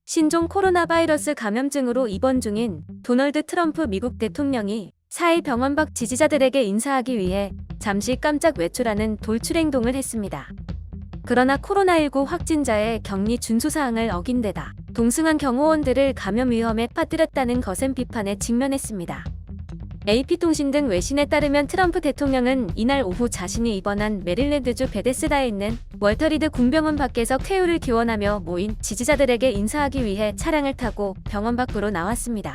신종 코로나 바이러스 감염증으로 입원 중인 도널드 트럼프 미국 대통령이 4일 병원 밖 지지자들에게 인사하기 위해 잠시 깜짝 외출하는 돌출 행동을 했습니다. 그러나 코로나19 확진자의 격리 준수사항을 어긴 데다 동승한 경호원들을 감염 위험에 빠뜨렸다는 거센 비판에 직면했습니다. AP통신 등 외신에 따르면 트럼프 대통령은 이날 오후 자신이 입원한 메릴랜드주 베데스다에 있는 월터 리드 군병원 밖에서 쾌유를 기원하며 모인 지지자들에게 인사하기 위해 차량을 타고 병원 밖으로 나왔습니다.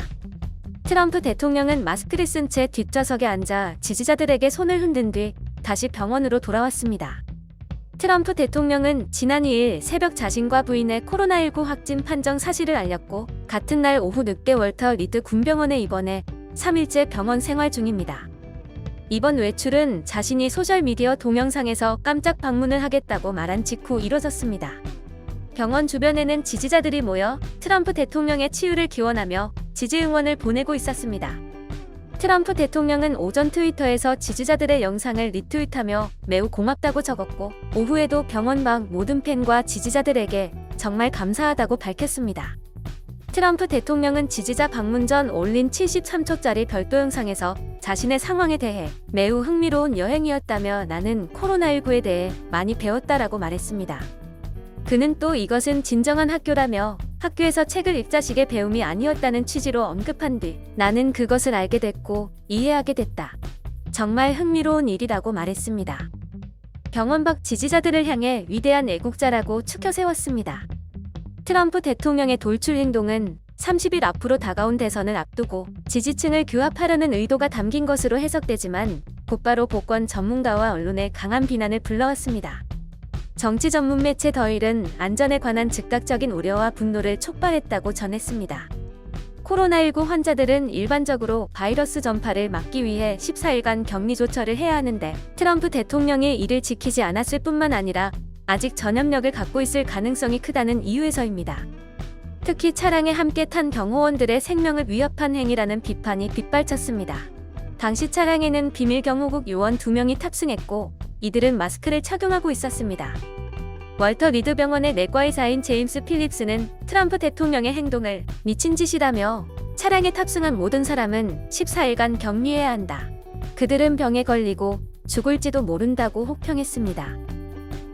트럼프 대통령은 마스크를 쓴 채 뒷좌석에 앉아 지지자들에게 손을 흔든 뒤 다시 병원으로 돌아왔습니다. 트럼프 대통령은 지난 2일 새벽 자신과 부인의 코로나19 확진 판정 사실을 알렸고 같은 날 오후 늦게 월터 리드 군병원에 입원해 3일째 병원 생활 중입니다. 이번 외출은 자신이 소셜미디어 동영상에서 깜짝 방문을 하겠다고 말한 직후 이뤄졌습니다. 병원 주변에는 지지자들이 모여 트럼프 대통령의 치유를 기원하며 지지 응원을 보내고 있었습니다. 트럼프 대통령은 오전 트위터에서 지지자들의 영상을 리트윗하며 매우 고맙다고 적었고 오후에도 병원 밖 모든 팬과 지지자들에게 정말 감사하다고 밝혔습니다. 트럼프 대통령은 지지자 방문 전 올린 73초짜리 별도 영상에서 자신의 상황에 대해 매우 흥미로운 여행이었다며 나는 코로나19에 대해 많이 배웠다라고 말했습니다. 그는 또 이것은 진정한 학교라며 학교에서 책을 읽자식의 배움이 아니었다는 취지로 언급한 뒤 나는 그것을 알게 됐고 이해하게 됐다. 정말 흥미로운 일이라고 말했습니다. 병원 밖 지지자들을 향해 위대한 애국자라고 추켜 세웠습니다. 트럼프 대통령의 돌출 행동은 30일 앞으로 다가온 대선을 앞두고 지지층을 규합하려는 의도가 담긴 것으로 해석되지만 곧바로 보권 전문가와 언론의 강한 비난을 불러왔습니다. 정치 전문 매체 더힐은 안전에 관한 즉각적인 우려와 분노를 촉발했다고 전했습니다. 코로나19 환자들은 일반적으로 바이러스 전파를 막기 위해 14일간 격리 조처를 해야 하는데 트럼프 대통령이 이를 지키지 않았을 뿐만 아니라 아직 전염력을 갖고 있을 가능성이 크다는 이유에서입니다. 특히 차량에 함께 탄 경호원들의 생명을 위협한 행위라는 비판이 빗발쳤습니다. 당시 차량에는 비밀 경호국 요원 2명이 탑승했고 이들은 마스크를 착용하고 있었습니다. 월터 리드 병원의 내과의사인 제임스 필립스는 트럼프 대통령의 행동을 미친 짓이라며 차량에 탑승한 모든 사람은 14일간 격리해야 한다. 그들은 병에 걸리고 죽을지도 모른다고 혹평했습니다.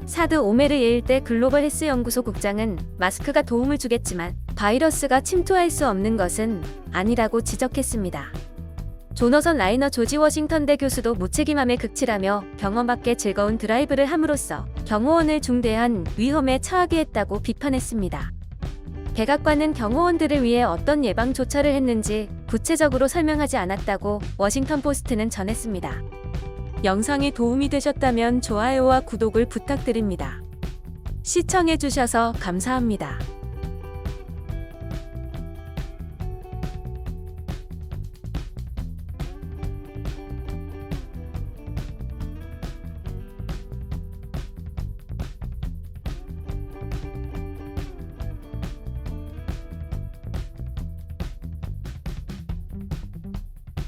사드 오메르 예일대 글로벌 헬스 연구소 국장은 마스크가 도움을 주겠지만 바이러스가 침투할 수 없는 것은 아니라고 지적했습니다. 조너선 라이너 조지 워싱턴대 교수도 무책임함에 극치라며 병원 밖에 즐거운 드라이브를 함으로써 경호원을 중대한 위험에 처하게 했다고 비판했습니다. 백악관은 경호원들을 위해 어떤 예방 조처를 했는지 구체적으로 설명하지 않았다고 워싱턴 포스트는 전했습니다. 영상이 도움이 되셨다면 좋아요와 구독을 부탁드립니다. 시청해주셔서 감사합니다.